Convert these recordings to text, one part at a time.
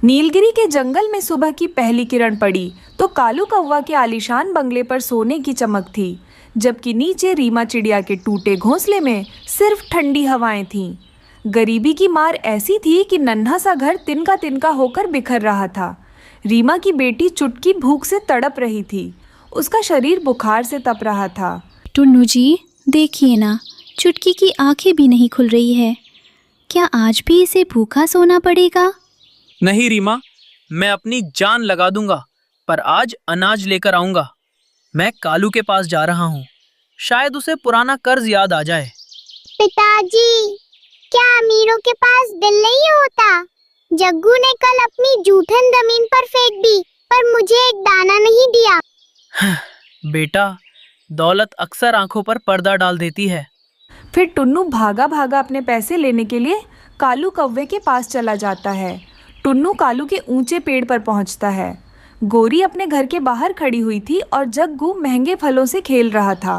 नीलगिरी के जंगल में सुबह की पहली किरण पड़ी तो कालू कौवा के आलीशान बंगले पर सोने की चमक थी, जबकि नीचे रीमा चिड़िया के टूटे घोंसले में सिर्फ ठंडी हवाएं थीं। गरीबी की मार ऐसी थी कि नन्हा सा घर तिनका तिनका होकर बिखर रहा था। रीमा की बेटी चुटकी भूख से तड़प रही थी। उसका शरीर बुखार से तप रहा था। टुन्नू जी, देखिए ना, चुटकी की आंखें भी नहीं खुल रही है। क्या आज भी इसे भूखा सोना पड़ेगा? नहीं रीमा, मैं अपनी जान लगा दूंगा, पर आज अनाज लेकर आऊंगा। मैं कालू के पास जा रहा हूँ, शायद उसे पुराना कर्ज याद आ जाए। पिताजी, क्या अमीरों के पास दिल नहीं होता? जग्गू ने कल अपनी जूठन जमीन पर फेंक दी, पर मुझे एक दाना नहीं दिया। बेटा, दौलत अक्सर आंखों पर पर्दा डाल देती है। फिर टुन्नू भागा भागा अपने पैसे लेने के लिए कालू कौवे के पास चला जाता है। टुन्नू कालू के ऊंचे पेड़ पर पहुंचता है। गोरी अपने घर के बाहर खड़ी हुई थी और जग्गू महंगे फलों से खेल रहा था।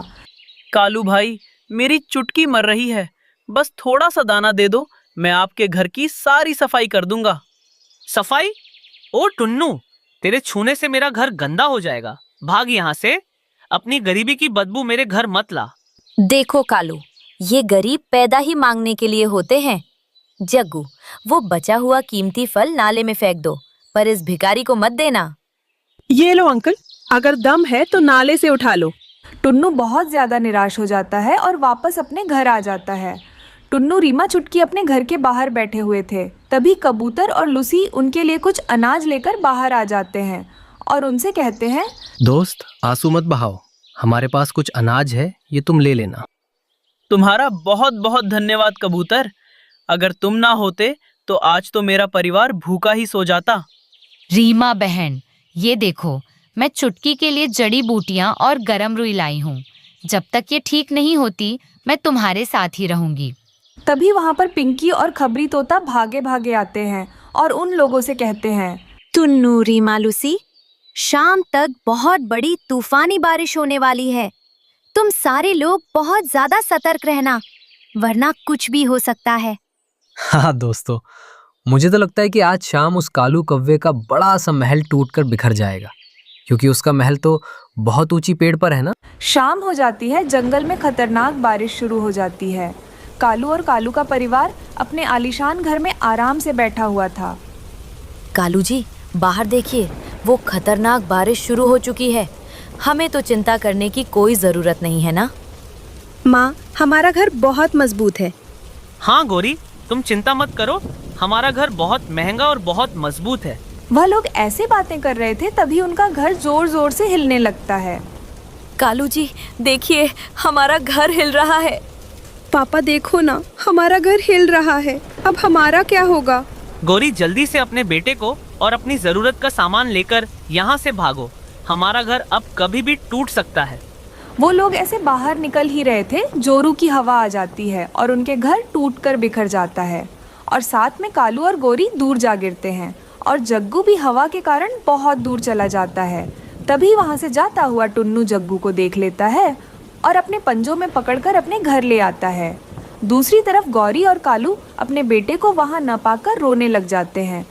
कालू भाई, मेरी चुटकी मर रही है, बस थोड़ा सा दाना दे दो, मैं आपके घर की सारी सफाई कर दूंगा। सफाई? ओ टुन्नू, तेरे छूने से मेरा घर गंदा हो जाएगा। भाग यहाँ से। अपनी गरीबी की बदबू मेरे घर मत ला। देखो कालू, ये गरीब पैदा ही मांगने के लिए होते हैं। जग्गू, वो बचा हुआ कीमती फल नाले में फेंक दो, पर इस भिखारी को मत देना। ये लो अंकल, अगर दम है तो नाले से उठा लो। टुन्नू बहुत ज्यादा निराश हो जाता है और वापस अपने घर आ जाता है। टुन्नू, रीमा, चुटकी अपने घर के बाहर बैठे हुए थे। तभी कबूतर और लूसी उनके लिए कुछ अनाज लेकर बाहर आ जाते हैं और उनसे कहते हैं, दोस्त, आंसू मत बहाओ, हमारे पास कुछ अनाज है, ये तुम ले लेना। तुम्हारा बहुत बहुत धन्यवाद कबूतर। अगर तुम ना होते तो आज तो मेरा परिवार भूखा ही सो जाता। रीमा बहन, ये देखो, मैं चुटकी के लिए जड़ी बूटियां और गरम रुई लाई हूँ। जब तक ये ठीक नहीं होती, मैं तुम्हारे साथ ही रहूंगी। तभी वहाँ पर पिंकी और खबरी तोता भागे भागे आते हैं और उन लोगों से कहते हैं, टुन्नू, रीमा, लूसी, शाम तक बहुत बड़ी तूफानी बारिश होने वाली है। तुम सारे लोग बहुत ज्यादा सतर्क रहना, वरना कुछ भी हो सकता है। हाँ दोस्तों, मुझे तो लगता है कि आज शाम उस कालू कौवे का बड़ा सा महल टूटकर बिखर जाएगा, क्योंकि उसका महल तो बहुत ऊंची पेड़ पर है ना। शाम हो जाती है। जंगल में खतरनाक बारिश शुरू हो जाती है। कालू और कालू का परिवार अपने आलीशान घर में आराम से बैठा हुआ था। कालू जी, बाहर देखिए, वो खतरनाक बारिश शुरू हो चुकी है। हमें तो चिंता करने की कोई जरूरत नहीं है ना। माँ, हमारा घर बहुत मजबूत है। हाँ गोरी, तुम चिंता मत करो, हमारा घर बहुत महंगा और बहुत मजबूत है। वह लोग ऐसे बातें कर रहे थे, तभी उनका घर जोर जोर से हिलने लगता है। कालू जी, देखिए, हमारा घर हिल रहा है। पापा देखो ना, हमारा घर हिल रहा है। अब हमारा क्या होगा? गोरी, जल्दी से अपने बेटे को और अपनी जरूरत का सामान लेकर यहाँ से भागो। हमारा घर अब कभी भी टूट सकता है। वो लोग ऐसे बाहर निकल ही रहे थे, जोरू की हवा आ जाती है और उनके घर टूटकर बिखर जाता है और साथ में कालू और गोरी दूर जा गिरते हैं और जग्गू भी हवा के कारण बहुत दूर चला जाता है। तभी वहाँ से जाता हुआ टुन्नू जग्गू को देख लेता है और अपने पंजों में पकड़कर अपने घर ले आता है। दूसरी तरफ गौरी और कालू अपने बेटे को वहाँ न पाकर रोने लग जाते हैं।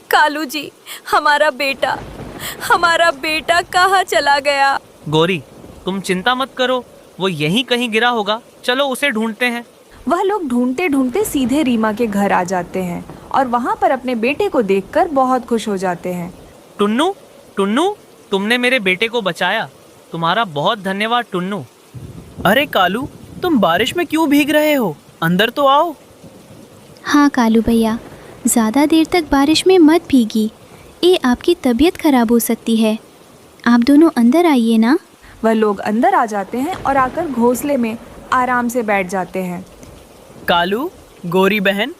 कालू जी, हमारा बेटा कहाँ चला गया? गोरी, तुम चिंता मत करो, वो यहीं कहीं गिरा होगा। चलो उसे ढूंढते हैं। वह लोग ढूंढते ढूंढते सीधे रीमा के घर आ जाते हैं और वहाँ पर अपने बेटे को देखकर बहुत खुश हो जाते हैं। टुन्नू, टुन्नू, तुमने मेरे बेटे को बचाया। तुम्हारा बहुत धन्यवाद टुन्नू। अरे कालू, तुम बारिश में क्यों भीग रहे हो? अंदर तो आओ। हाँ कालू भैया, ज़्यादा देर तक बारिश में मत भीगी, ये आपकी तबीयत खराब हो सकती है। आप दोनों अंदर आइए ना। वह लोग अंदर आ जाते हैं और आकर घोंसले में आराम से बैठ जाते हैं। कालू, गोरी बहन,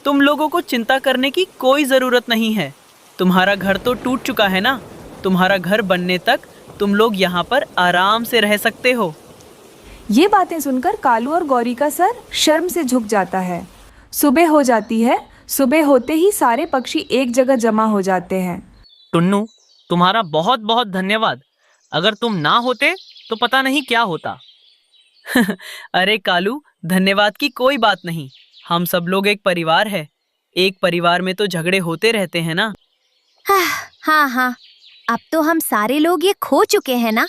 तुम लोगों को चिंता करने की कोई ज़रूरत नहीं है। तुम्हारा घर तो टूट चुका है ना। तुम्हारा घर बनने तक तुम लोग यहाँ पर आराम से रह सकते हो। ये बातें सुनकर कालू और गौरी का सर शर्म से झुक जाता है। सुबह हो जाती है। सुबह होते ही सारे पक्षी एक जगह जमा हो जाते हैं। टुन्नू, तुम्हारा बहुत बहुत धन्यवाद। अगर तुम ना होते तो पता नहीं क्या होता। अरे कालू, धन्यवाद की कोई बात नहीं। हम सब लोग एक परिवार है। एक परिवार में तो झगड़े होते रहते हैं ना। हाँ हाँ, अब तो हम सारे लोग ये खो चुके हैं ना,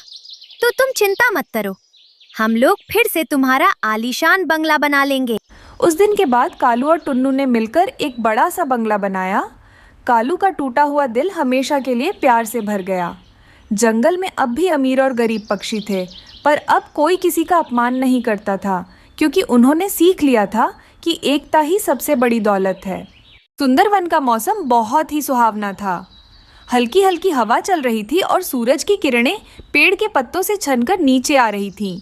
तो तुम चिंता मत करो, हम लोग फिर से तुम्हारा आलीशान बंगला बना लेंगे। उस दिन के बाद कालू और टुन्नू ने मिलकर एक बड़ा सा बंगला बनाया। कालू का टूटा हुआ दिल हमेशा के लिए प्यार से भर गया। जंगल में अब भी अमीर और गरीब पक्षी थे, पर अब कोई किसी का अपमान नहीं करता था, क्योंकि उन्होंने सीख लिया था कि एकता ही सबसे बड़ी दौलत है। सुंदरवन का मौसम बहुत ही सुहावना था। हल्की हल्की हवा चल रही थी और सूरज की किरणें पेड़ के पत्तों से छनकर नीचे आ रही थीं।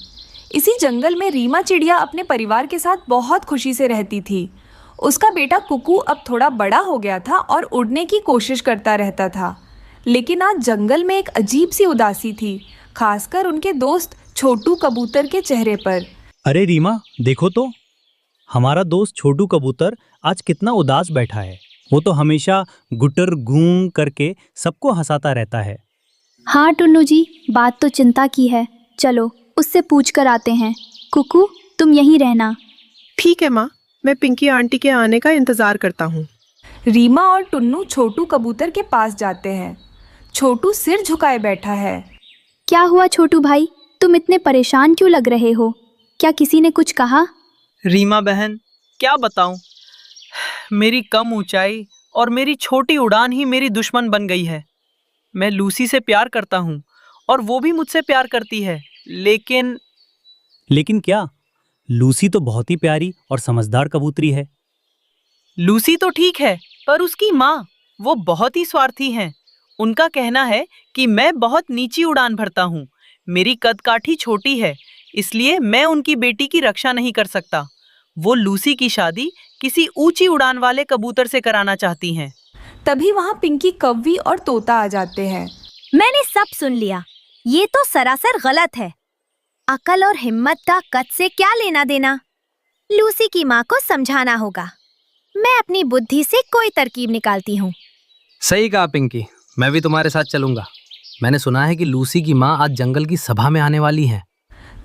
इसी जंगल में रीमा चिड़िया अपने परिवार के साथ बहुत खुशी से रहती थी। उसका बेटा कुकू अब थोड़ा बड़ा हो गया था और उड़ने की कोशिश करता रहता था, लेकिन आज जंगल में एक अजीब सी उदासी थी, खासकर उनके दोस्त छोटू कबूतर के चेहरे पर। अरे रीमा, देखो तो, हमारा दोस्त छोटू कबूतर आज कितना उदास बैठा है। वो तो हमेशा गुटर गूं करके सबको हंसाता रहता है। हाँ टुन्नू जी, बात तो चिंता की है, चलो उससे पूछ कर आते हैं। कुकू, तुम यहीं रहना। ठीक है माँ, मैं पिंकी आंटी के आने का इंतजार करता हूँ। रीमा और टुन्नू छोटू कबूतर के पास जाते हैं। छोटू सिर झुकाए बैठा है। क्या हुआ छोटू भाई, तुम इतने परेशान क्यों लग रहे हो? क्या किसी ने कुछ कहा? रीमा बहन, क्या बताऊं, मेरी कम ऊंचाई और मेरी छोटी उड़ान ही मेरी दुश्मन बन गई है। मैं लूसी से प्यार करता हूं और वो भी मुझसे प्यार करती है, लेकिन क्या? लूसी तो बहुत ही प्यारी और समझदार कबूतरी है। लूसी तो ठीक है, पर उसकी माँ, वो बहुत ही स्वार्थी हैं। उनका कहना है कि मैं बहुत नीची उड़ान भरता हूँ। मेरी कदकाठी छोटी है, इसलिए मैं उनकी बेटी की रक्षा नहीं कर सकता। वो लूसी की शादी किसी ऊंची उड़ान वाले कबूतर से कराना चाहती हैं। तभी वहाँ पिंकी, कव्वी और तोता आ जाते हैं। मैंने सब सुन लिया, ये तो सरासर गलत है। अकल और हिम्मत का कद से क्या लेना देना? लूसी की माँ को समझाना होगा। मैं अपनी बुद्धि से कोई तरकीब निकालती हूँ। सही कहा पिंकी, मैं भी तुम्हारे साथ चलूंगा। मैंने सुना है कि लूसी की माँ आज जंगल की सभा में आने वाली है।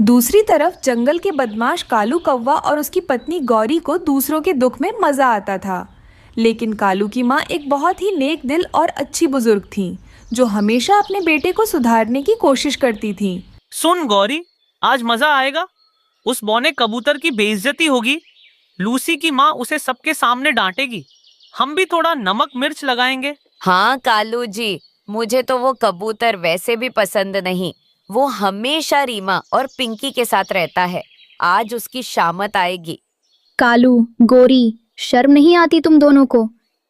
दूसरी तरफ जंगल के बदमाश कालू कौवा और उसकी पत्नी गौरी को दूसरों के दुख में मजा आता था, लेकिन कालू की माँ एक बहुत ही नेक दिल और अच्छी बुजुर्ग थी, जो हमेशा अपने बेटे को सुधारने की कोशिश करती थी। सुन गौरी, आज मजा आएगा। उस बौने कबूतर की बेइज्जती होगी। लूसी की माँ उसे सबके सामने डांटेगी। हम भी थोड़ा नमक मिर्च लगाएंगे। हाँ कालू जी, मुझे तो वो कबूतर वैसे भी पसंद नहीं। वो हमेशा रीमा और पिंकी के साथ रहता है। आज उसकी शामत आएगी। कालू, गोरी, शर्म नहीं आती तुम दोनों को?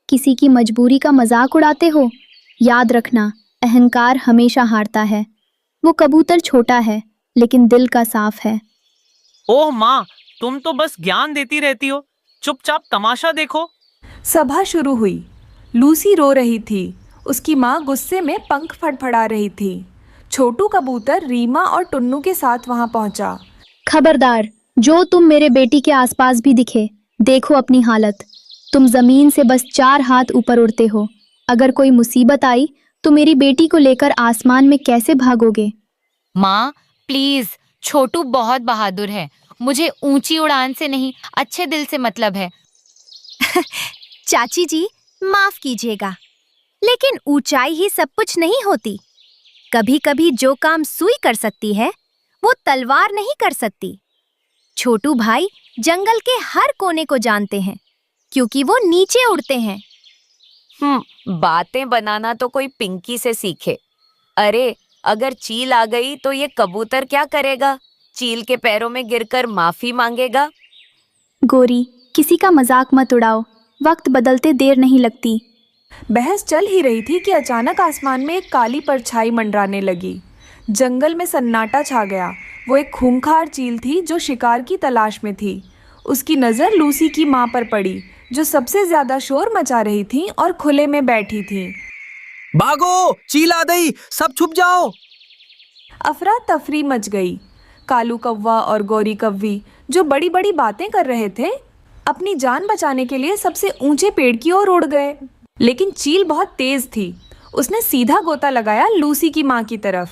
किसी की मजबूरी का मजाक उड़ाते हो। याद रखना, अहंकार हमेशा हारता है। वो कबूतर छोटा है, लेकिन दिल का साफ है। ओह माँ, तुम तो बस ज्ञान देती रहती हो, चुपचाप तमाशा देखो। सभा शुरू हुई। लूसी रो रही थी। उसकी माँ गुस्से में पंख फड़फड़ा रही थी। छोटू कबूतर रीमा और टुन्नू के साथ वहां पहुंचा। खबरदार, जो तुम मेरे बेटी के आसपास भी दिखे, देखो अपनी हालत। तुम जमीन से बस 4 हाथ ऊपर उड़ते हो। अगर कोई मुसीबत आई तो मेरी बेटी को लेकर आसमान में कैसे भागोगे? माँ प्लीज, छोटू बहुत बहादुर है। मुझे ऊंची उड़ान से नहीं, अच्छे दिल से मतलब है। चाची जी, माफ कीजिएगा, लेकिन ऊंचाई ही सब कुछ नहीं होती। कभी कभी जो काम सुई कर सकती है, वो तलवार नहीं कर सकती। छोटू भाई जंगल के हर कोने को जानते हैं, क्योंकि वो नीचे उड़ते हैं। बातें बनाना तो कोई पिंकी से सीखे। अरे अगर चील आ गई तो ये कबूतर क्या करेगा? चील के पैरों में गिरकर माफी मांगेगा। गोरी, किसी का मजाक मत उड़ाओ, वक्त बदलते देर नहीं लगती। बहस चल ही रही थी कि अचानक आसमान में एक काली परछाई मंडराने लगी। जंगल में सन्नाटा छा गया। वो एक खूंखार चील थी जो शिकार की तलाश में थी। उसकी नज़र लूसी की माँ पर पड़ी, जो सबसे ज्यादा शोर मचा रही थी और खुले में बैठी थी। भागो, चील आ गई, सब छुप जाओ। अफरा तफरी मच गई। कालू कौवा और गौरी कव्वी, जो बड़ी बड़ी बातें कर रहे थे, अपनी जान बचाने के लिए सबसे ऊंचे पेड़ की ओर उड़ गए। लेकिन चील बहुत तेज थी। उसने सीधा गोता लगाया लूसी की माँ की तरफ।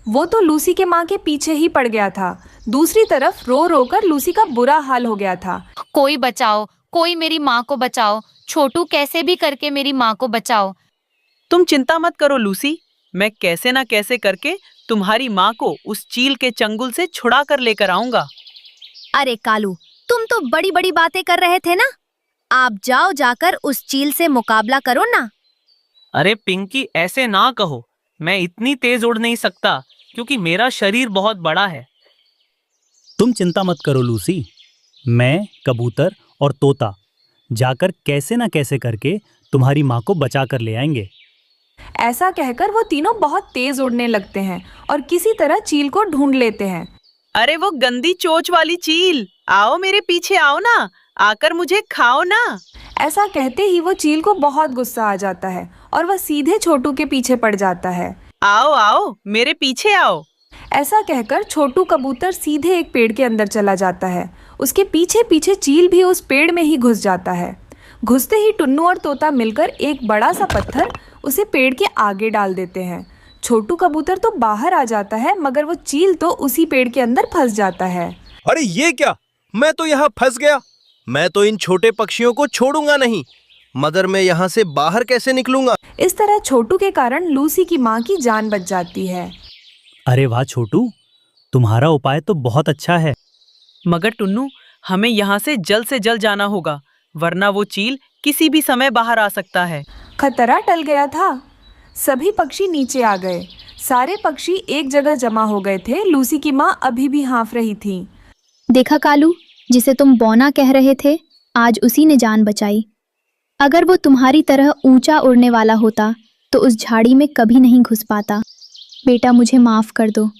वो तो लूसी के माँ के पीछे ही पड़ गया था। दूसरी तरफ रो रो कर लूसी का बुरा हाल हो गया था। कोई बचाओ, कोई मेरी माँ को बचाओ। छोटू, कैसे भी करके मेरी माँ को बचाओ। तुम चिंता मत करो लूसी, मैं कैसे ना कैसे करके तुम्हारी माँ को उस चील के चंगुल से छुड़ा कर लेकर आऊंगा। अरे कालू, तुम तो बड़ी बड़ी बातें कर रहे थे ना। आप जाओ, जाकर उस चील से मुकाबला करो ना। अरे पिंकी, ऐसे ना कहो, मैं इतनी तेज उड़ नहीं सकता क्योंकि मेरा शरीर बहुत बड़ा है। तुम चिंता मत करो लूसी, मैं, कबूतर और तोता जाकर कैसे ना कैसे करके तुम्हारी माँ को बचा कर ले आएंगे। ऐसा कहकर वो तीनों बहुत तेज उड़ने लगते हैं और किसी तरह चील को ढूंढ लेते हैं। अरे वो गंदी चोंच वाली चील, आओ मेरे पीछे आओ ना, आकर मुझे खाओ ना। ऐसा कहते ही वो चील को बहुत गुस्सा आ जाता है और वह सीधे छोटू के पीछे पड़ जाता है। आओ आओ मेरे पीछे आओ। ऐसा कहकर छोटू कबूतर सीधे एक पेड़ के अंदर चला जाता है। उसके पीछे पीछे चील भी उस पेड़ में ही घुस जाता है। घुसते ही टुन्नू और तोता मिलकर एक बड़ा सा पत्थर उसे पेड़ के आगे डाल देते हैं। छोटू कबूतर तो बाहर आ जाता है, मगर वो चील तो उसी पेड़ के अंदर फंस जाता है। अरे ये क्या, मैं तो यहाँ फंस गया। मैं तो इन छोटे पक्षियों को छोड़ूंगा नहीं, मगर मैं यहाँ से बाहर कैसे निकलूंगा। इस तरह छोटू के कारण लूसी की माँ की जान बच जाती है। अरे वाह छोटू, तुम्हारा उपाय तो बहुत अच्छा है। मगर टुन्नू, हमें यहाँ से जल्द जाना होगा, वरना वो चील किसी भी समय बाहर आ सकता है। खतरा टल गया था। सभी पक्षी नीचे आ गए। सारे पक्षी एक जगह जमा हो गए थे। लूसी की माँ अभी भी हाँफ रही थी। देखा कालू, जिसे तुम बौना कह रहे थे, आज उसी ने जान बचाई। अगर वो तुम्हारी तरह ऊंचा उड़ने वाला होता तो उस झाड़ी में कभी नहीं घुस पाता। बेटा, मुझे माफ़ कर दो।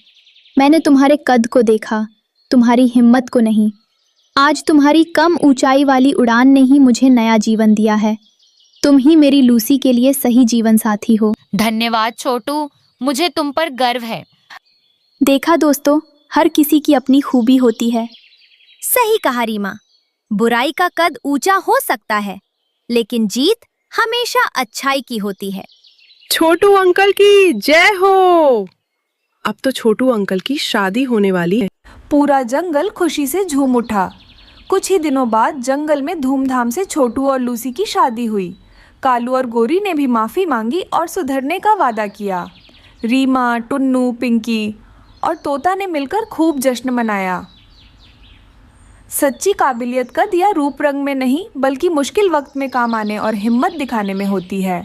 मैंने तुम्हारे कद को देखा, तुम्हारी हिम्मत को नहीं। आज तुम्हारी कम ऊंचाई वाली उड़ान ने ही मुझे नया जीवन दिया है। तुम ही मेरी लूसी के लिए सही जीवन साथी हो। धन्यवाद छोटू, मुझे तुम पर गर्व है। देखा दोस्तों, हर किसी की अपनी खूबी होती है। सही कहा रीमा। बुराई का कद ऊंचा हो सकता है, लेकिन जीत हमेशा अच्छाई की होती है। छोटू अंकल की जय हो। अब तो छोटू अंकल की शादी होने वाली है। पूरा जंगल खुशी से झूम उठा। कुछ ही दिनों बाद जंगल में धूमधाम से छोटू और लूसी की शादी हुई। कालू और गोरी ने भी माफ़ी मांगी और सुधरने का वादा किया। रीमा, टुन्नू, पिंकी और तोता ने मिलकर खूब जश्न मनाया। सच्ची काबिलियत कद या रूप रंग में नहीं, बल्कि मुश्किल वक्त में काम आने और हिम्मत दिखाने में होती है।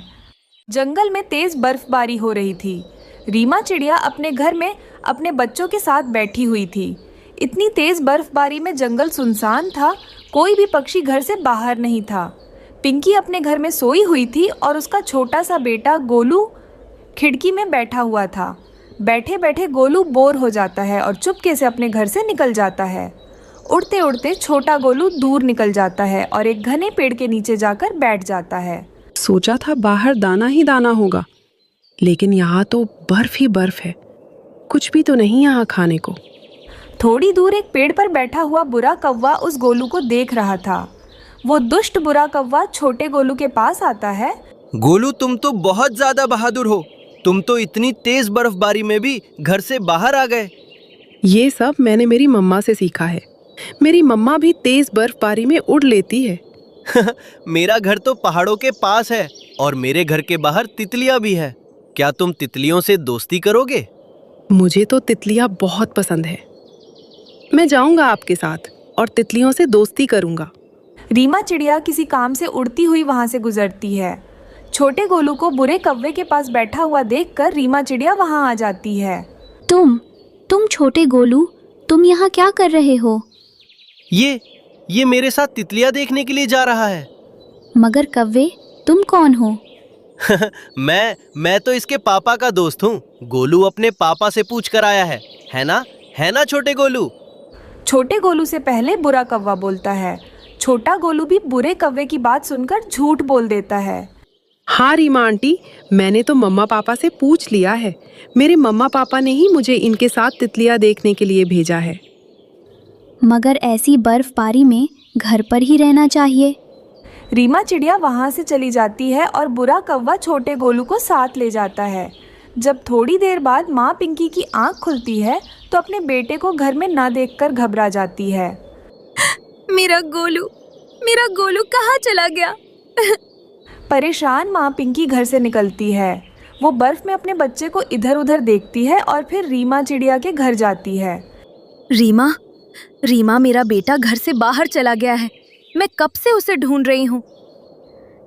जंगल में तेज बर्फबारी हो रही थी। रीमा चिड़िया अपने घर में अपने बच्चों के साथ बैठी हुई थी। इतनी तेज बर्फबारी में जंगल सुनसान था, कोई भी पक्षी घर से बाहर नहीं था। पिंकी अपने घर में सोई हुई थी और उसका छोटा सा बेटा गोलू खिड़की में बैठा हुआ था। बैठे बैठे गोलू बोर हो जाता है और चुपके से अपने घर से निकल जाता है। उड़ते उड़ते छोटा गोलू दूर निकल जाता है और एक घने पेड़ के नीचे जाकर बैठ जाता है। सोचा था बाहर दाना ही दाना होगा, लेकिन यहाँ तो बर्फ ही बर्फ है। कुछ भी तो नहीं यहाँ खाने को। थोड़ी दूर एक पेड़ पर बैठा हुआ बुरा कौवा उस गोलू को देख रहा था। वो दुष्ट बुरा कौवा छोटे गोलू के पास आता है। गोलू, तुम तो बहुत ज्यादा बहादुर हो। तुम तो इतनी तेज बर्फबारी में भी घर से बाहर आ गए। ये सब मैंने मेरी मम्मा से सीखा है। मेरी मम्मा भी तेज बर्फबारी में उड़ लेती है। मेरा घर तो पहाड़ों के पास है और मेरे घर के बाहर तितलियां भी है। क्या तुम तितलियों से दोस्ती करोगे? मुझे तो तितलियां बहुत पसंद है। मैं जाऊंगा आपके साथ और तितलियों से दोस्ती करूंगा। रीमा चिड़िया किसी काम से उड़ती हुई वहां से गुजरती है। छोटे गोलू को बुरे कौवे के पास बैठा हुआ देखकर रीमा चिड़िया वहां आ जाती है। तुम छोटे गोलू, तुम यहाँ क्या कर रहे हो? ये मेरे साथ तितलियां देखने के लिए जा रहा है। मगर कौवे, तुम कौन हो? मैं तो इसके पापा का दोस्त हूँ। गोलू अपने पापा से पूछ कर आया है ना छोटे गोलू? छोटे गोलू से पहले बुरा कौवा बोलता है। छोटा गोलू भी बुरे कौवे की बात सुनकर झूठ बोल देता है। हाँ रीमा आंटी, मैंने तो मम्मा पापा से पूछ लिया है। मेरे मम्मा पापा ने ही मुझे इनके साथ तितलियां देखने के लिए भेजा है। मगर ऐसी बर्फबारी में घर पर ही रहना चाहिए। रीमा चिड़िया वहां से चली जाती है और बुरा कौवा छोटे गोलू को साथ ले जाता है। जब थोड़ी देर बाद माँ पिंकी की आंख खुलती है तो अपने बेटे को घर में न देखकर घबरा जाती है। मेरा गोलू कहाँ चला गया? परेशान माँ पिंकी घर से निकलती है। वो बर्फ में अपने बच्चे को इधर उधर देखती है और फिर रीमा चिड़िया के घर जाती है। रीमा, रीमा, मेरा बेटा घर से बाहर चला गया है। मैं कब से उसे ढूंढ रही हूँ।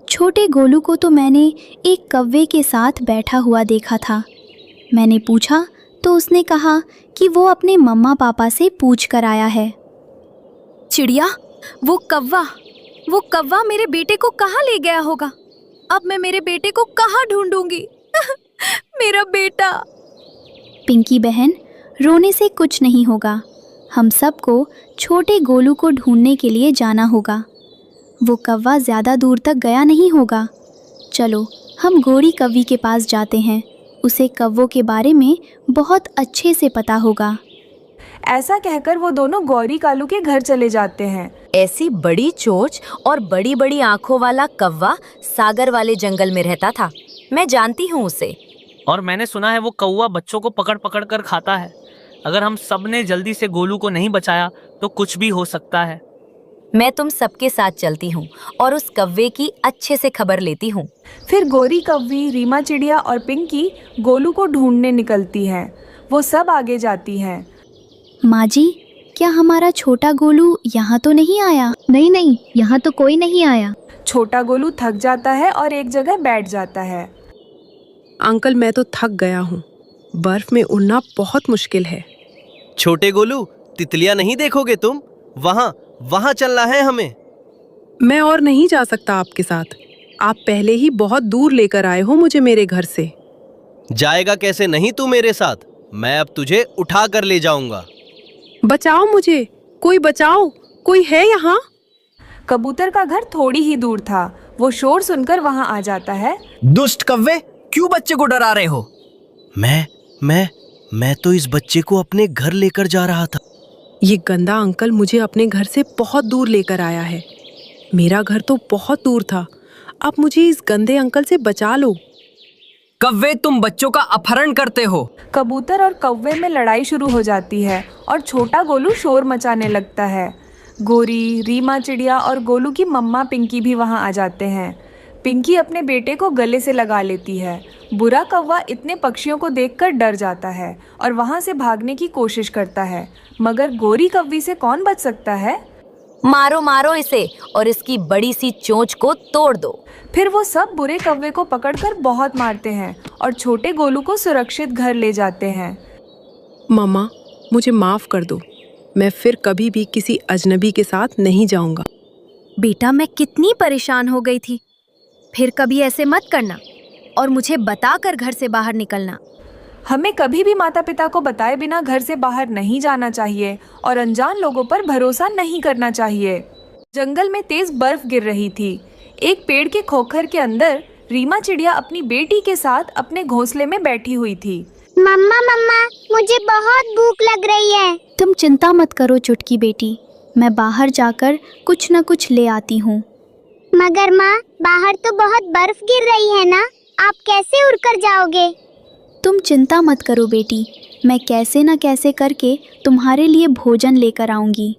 छोटे गोलू को तो मैंने एक कौवे के साथ बैठा हुआ देखा था। मैंने पूछा तो उसने कहा कि वो अपने मम्मा पापा से पूछ कर आया है। चिड़िया, वो कौवा मेरे बेटे को कहाँ ले गया होगा? अब मैं मेरे बेटे को कहाँ ढूंढूंगी? मेरा बेटा। पिंकी बहन, रोने से कुछ नहीं होगा। हम सबको छोटे गोलू को ढूंढने के लिए जाना होगा। वो कौवा ज़्यादा दूर तक गया नहीं होगा। चलो हम गोरी कौवी के पास जाते हैं। उसे कौवों के बारे में बहुत अच्छे से पता होगा। ऐसा कहकर वो दोनों गौरी कालू के घर चले जाते हैं। ऐसी बड़ी चोंच और बड़ी बड़ी आंखों वाला कौवा सागर वाले जंगल में रहता था। मैं जानती हूँ उसे। और मैंने सुना है वो कौवा बच्चों को पकड़ पकड़ कर खाता है। अगर हम सब ने जल्दी से गोलू को नहीं बचाया तो कुछ भी हो सकता है। मैं तुम सबके साथ चलती हूँ और उस कौवे की अच्छे से खबर लेती हूँ। फिर गोरी कौवी, रीमा चिड़िया और पिंकी गोलू को ढूंढने निकलती हैं। वो सब आगे जाती हैं। माँ जी, क्या हमारा छोटा गोलू यहाँ तो नहीं आया? नहीं, यहाँ तो कोई नहीं आया। छोटा गोलू थक जाता है और एक जगह बैठ जाता है। अंकल, मैं तो थक गया हूँ। बर्फ में उड़ना बहुत मुश्किल है। छोटे गोलू, तितलियां नहीं देखोगे तुम? वहाँ चलना है हमें। मैं और नहीं जा सकता आपके साथ। आप पहले ही बहुत दूर लेकर आए हो मुझे मेरे घर से। जाएगा कैसे नहीं तू मेरे साथ? मैं अब तुझे उठा कर ले जाऊंगा। बचाओ मुझे, कोई बचाओ, कोई है यहाँ? कबूतर का घर थोड़ी ही दूर था। वो शोर सुनकर वहाँ आ जाता है। दुष्ट कौवे, क्यों बच्चे को डरा रहे हो? मैं तो इस बच्चे को अपने घर लेकर जा रहा था। ये गंदा अंकल मुझे अपने घर से बहुत दूर लेकर आया है। मेरा घर तो बहुत दूर था। अब मुझे इस गंदे अंकल से बचा लो। कौवे, तुम बच्चों का अपहरण करते हो। कबूतर और कौवे में लड़ाई शुरू हो जाती है और छोटा गोलू शोर मचाने लगता है। गोरी, रीमा चिड़िया और गोलू की मम्मा पिंकी भी वहाँ आ जाते हैं। पिंकी अपने बेटे को गले से लगा लेती है। बुरा कौवा इतने पक्षियों को देखकर डर जाता है और वहाँ से भागने की कोशिश करता है, मगर गोरी कौवी से कौन बच सकता है? मारो मारो इसे और इसकी बड़ी सी चोंच को तोड़ दो। फिर वो सब बुरे कौवे को पकड़कर बहुत मारते हैं और छोटे गोलू को सुरक्षित घर ले जाते हैं। मम्मा, मुझे माफ कर दो। मैं फिर कभी भी किसी अजनबी के साथ नहीं जाऊंगा। बेटा, मैं कितनी परेशान हो गई थी। फिर कभी ऐसे मत करना और मुझे बताकर घर से बाहर निकलना। हमें कभी भी माता पिता को बताए बिना घर से बाहर नहीं जाना चाहिए और अनजान लोगों पर भरोसा नहीं करना चाहिए। जंगल में तेज बर्फ गिर रही थी। एक पेड़ के खोखर के अंदर रीमा चिड़िया अपनी बेटी के साथ अपने घोंसले में बैठी हुई थी। मम्मा, मुझे बहुत भूख लग रही है। तुम चिंता मत करो चुटकी बेटी, मैं बाहर जाकर कुछ न कुछ ले आती हूँ। मगर माँ, बाहर तो बहुत बर्फ गिर रही है ना, आप कैसे उड़कर जाओगे? तुम चिंता मत करो बेटी, मैं कैसे न कैसे करके तुम्हारे लिए भोजन लेकर आऊंगी।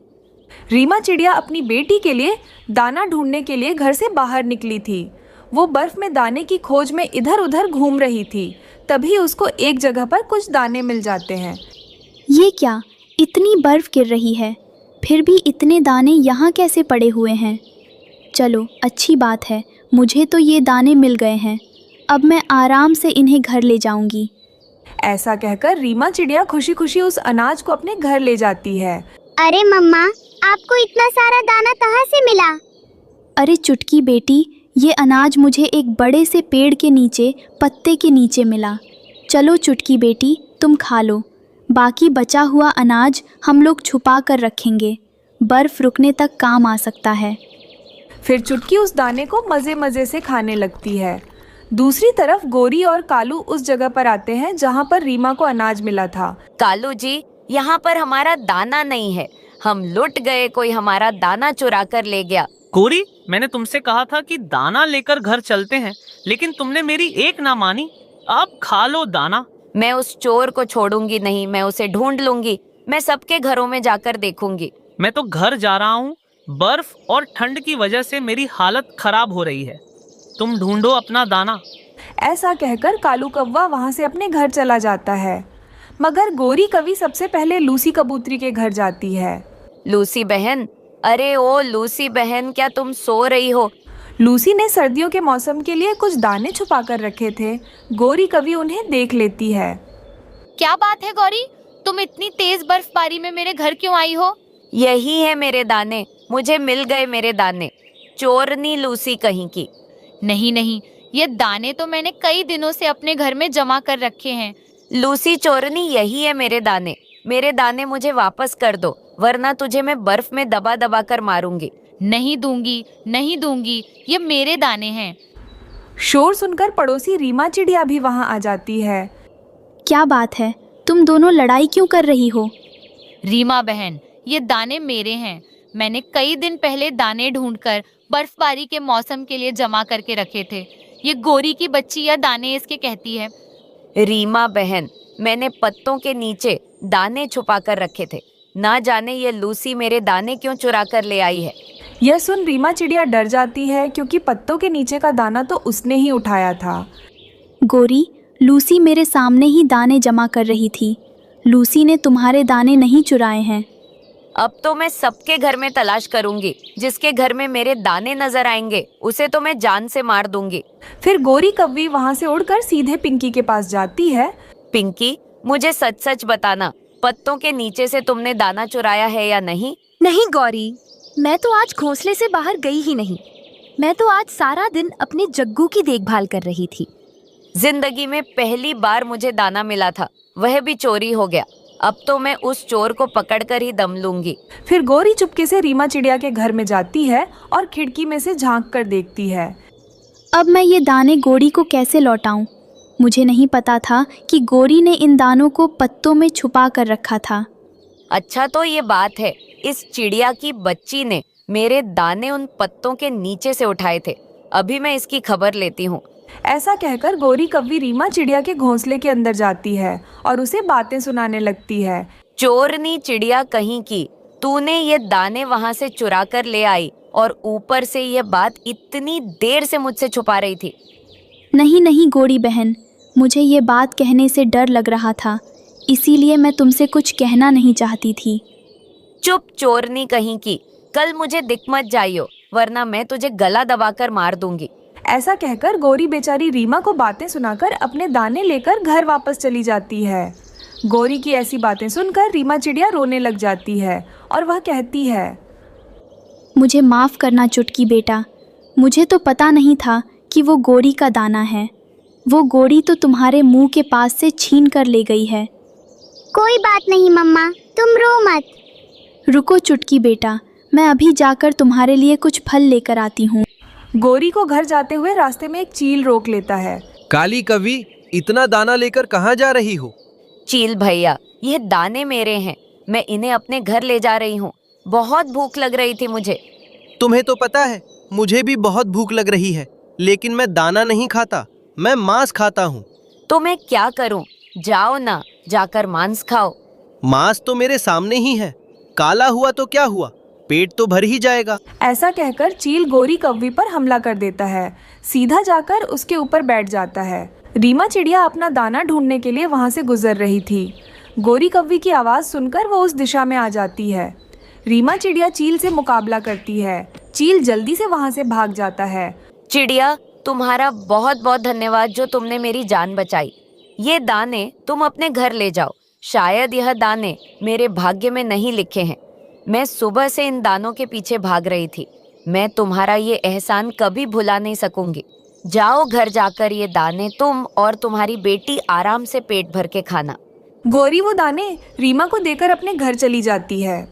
रीमा चिड़िया अपनी बेटी के लिए दाना ढूंढने के लिए घर से बाहर निकली थी। वो बर्फ में दाने की खोज में इधर उधर घूम रही थी। तभी उसको एक जगह पर कुछ दाने मिल जाते हैं। ये क्या, इतनी बर्फ गिर रही है, फिर भी इतने दाने यहाँ कैसे पड़े हुए हैं? चलो, अच्छी बात है, मुझे तो ये दाने मिल गए हैं। अब मैं आराम से इन्हें घर ले जाऊंगी। ऐसा कहकर रीमा चिड़िया खुशी खुशी उस अनाज को अपने घर ले जाती है। अरे मम्मा, आपको इतना सारा दाना कहाँ से मिला? अरे चुटकी बेटी, ये अनाज मुझे एक बड़े से पेड़ के नीचे पत्ते के नीचे मिला। चलो चुटकी बेटी, तुम खा लो। बाकी बचा हुआ अनाज हम लोग छुपा कर रखेंगे, बर्फ रुकने तक काम आ सकता है। फिर चुटकी उस दाने को मज़े मज़े से खाने लगती है। दूसरी तरफ गोरी और कालू उस जगह पर आते हैं जहाँ पर रीमा को अनाज मिला था। कालू जी, यहाँ पर हमारा दाना नहीं है, हम लुट गए, कोई हमारा दाना चुरा कर ले गया। गोरी, मैंने तुमसे कहा था कि दाना लेकर घर चलते हैं, लेकिन तुमने मेरी एक ना मानी। अब खा लो दाना। मैं उस चोर को छोड़ूंगी नहीं, मैं उसे ढूंढ लूंगी। मैं सबके घरों में जाकर देखूंगी। मैं तो घर जा रहा हूँ। बर्फ और ठंड की वजह से मेरी हालत खराब हो रही है। तुम ढूंढो अपना दाना। ऐसा कहकर कालू कौवा वहां से अपने घर चला जाता है। मगर गोरी कवि सबसे पहले लूसी कबूतरी के घर जाती है। लूसी बहन, अरे ओ लूसी बहन, क्या तुम सो रही हो? लूसी ने सर्दियों के मौसम के लिए कुछ दाने छुपा कर रखे थे। गोरी कवि उन्हें देख लेती है। क्या बात है गौरी, तुम इतनी तेज बर्फबारी में मेरे घर क्यों आई हो? यही है मेरे दाने, मुझे मिल गए मेरे दाने। चोरनी लूसी कहीं की। नहीं नहीं, ये दाने तो मैंने कई दिनों से अपने घर में जमा कर रखे हैं। लूसी चोरनी, यही है मेरे दाने। मेरे दाने मुझे वापस कर दो, वरना तुझे मैं बर्फ में दबा दबा कर मारूंगी। नहीं दूंगी, नहीं दूंगी, ये मेरे दाने हैं। शोर सुनकर पड़ोसी रीमा चिड़िया भी वहां आ जाती है। क्या बात है, तुम दोनों लड़ाई क्यों कर रही हो? रीमा बहन, ये दाने मेरे हैं। मैंने कई दिन पहले दाने ढूंढकर बर्फबारी के मौसम के लिए जमा करके रखे थे। ये गोरी की बच्ची या दाने इसके कहती है। रीमा बहन, मैंने पत्तों के नीचे दाने छुपा कर रखे थे। ना जाने ये लूसी मेरे दाने क्यों चुरा कर ले आई है। यह सुन रीमा चिड़िया डर जाती है, क्योंकि पत्तों के नीचे का दाना तो उसने ही उठाया था। गोरी, लूसी मेरे सामने ही दाने जमा कर रही थी। लूसी ने तुम्हारे दाने नहीं चुराए हैं। अब तो मैं सबके घर में तलाश करूंगी। जिसके घर में मेरे दाने नजर आएंगे उसे तो मैं जान से मार दूंगी। फिर गोरी कव्वी वहाँ से उड़कर सीधे पिंकी के पास जाती है। पिंकी, मुझे सच सच बताना, पत्तों के नीचे से तुमने दाना चुराया है या नहीं? नहीं गौरी, मैं तो आज घोंसले से बाहर गई ही नहीं। मैं तो आज सारा दिन अपने जग्गू की देखभाल कर रही थी। जिंदगी में पहली बार मुझे दाना मिला था, वह भी चोरी हो गया। अब तो मैं उस चोर को पकड़कर ही दम लूंगी। फिर गोरी चुपके से रीमा चिड़िया के घर में जाती है और खिड़की में से झांक कर देखती है। अब मैं ये दाने गोरी को कैसे लौटाऊं? मुझे नहीं पता था कि गोरी ने इन दानों को पत्तों में छुपा कर रखा था। अच्छा तो ये बात है, इस चिड़िया की बच्ची ने मेरे दाने उन पत्तों के नीचे से उठाए थे। अभी मैं इसकी खबर लेती हूँ। ऐसा कहकर गोरी कव्वी रीमा चिड़िया के घोंसले के अंदर जाती है और उसे बातें सुनाने लगती है। चोरनी चिड़िया कहीं की, तूने ये दाने वहाँ से चुरा कर ले आई और ऊपर से ये बात इतनी देर से मुझसे छुपा रही थी। नहीं नहीं गोरी बहन, मुझे ये बात कहने से डर लग रहा था, इसीलिए मैं तुमसे कुछ कहना नहीं चाहती थी। चुप चोरनी कहीं की, कल मुझे दिख मत जाइयो, वरना मैं तुझे गला दबाकर मार दूंगी। ऐसा कहकर गोरी बेचारी रीमा को बातें सुनाकर अपने दाने लेकर घर वापस चली जाती है। गोरी की ऐसी बातें सुनकर रीमा चिड़िया रोने लग जाती है और वह कहती है, मुझे माफ़ करना चुटकी बेटा, मुझे तो पता नहीं था कि वो गोरी का दाना है। वो गोरी तो तुम्हारे मुंह के पास से छीन कर ले गई है। कोई बात नहीं मम्मा, तुम रो मत। रुको चुटकी बेटा, मैं अभी जाकर तुम्हारे लिए कुछ फल लेकर आती हूँ। गोरी को घर जाते हुए रास्ते में एक चील रोक लेता है। काली कवि, इतना दाना लेकर कहाँ जा रही हो? चील भैया, ये दाने मेरे हैं, मैं इन्हें अपने घर ले जा रही हूँ। बहुत भूख लग रही थी मुझे। तुम्हें तो पता है मुझे भी बहुत भूख लग रही है, लेकिन मैं दाना नहीं खाता, मैं मांस खाता हूँ। तो मैं क्या करूँ? जाओ ना, जाकर मांस खाओ। मांस तो मेरे सामने ही है, काला हुआ तो क्या हुआ, पेट तो भर ही जाएगा। ऐसा कहकर चील गोरी कव्वी पर हमला कर देता है। सीधा जाकर उसके ऊपर बैठ जाता है। रीमा चिड़िया अपना दाना ढूंढने के लिए वहां से गुजर रही थी। गोरी कव्वी की आवाज़ सुनकर वो उस दिशा में आ जाती है। रीमा चिड़िया चील से मुकाबला करती है। चील जल्दी से वहां से भाग जाता है। चिड़िया, तुम्हारा बहुत बहुत धन्यवाद जो तुमने मेरी जान बचाई। ये दाने तुम अपने घर ले जाओ। शायद यह दाने मेरे भाग्य में नहीं लिखे हैं। मैं सुबह से इन दानों के पीछे भाग रही थी। मैं तुम्हारा ये एहसान कभी भुला नहीं सकूंगी। जाओ घर जाकर ये दाने तुम और तुम्हारी बेटी आराम से पेट भर के खाना। गोरी वो दाने रीमा को देकर अपने घर चली जाती है।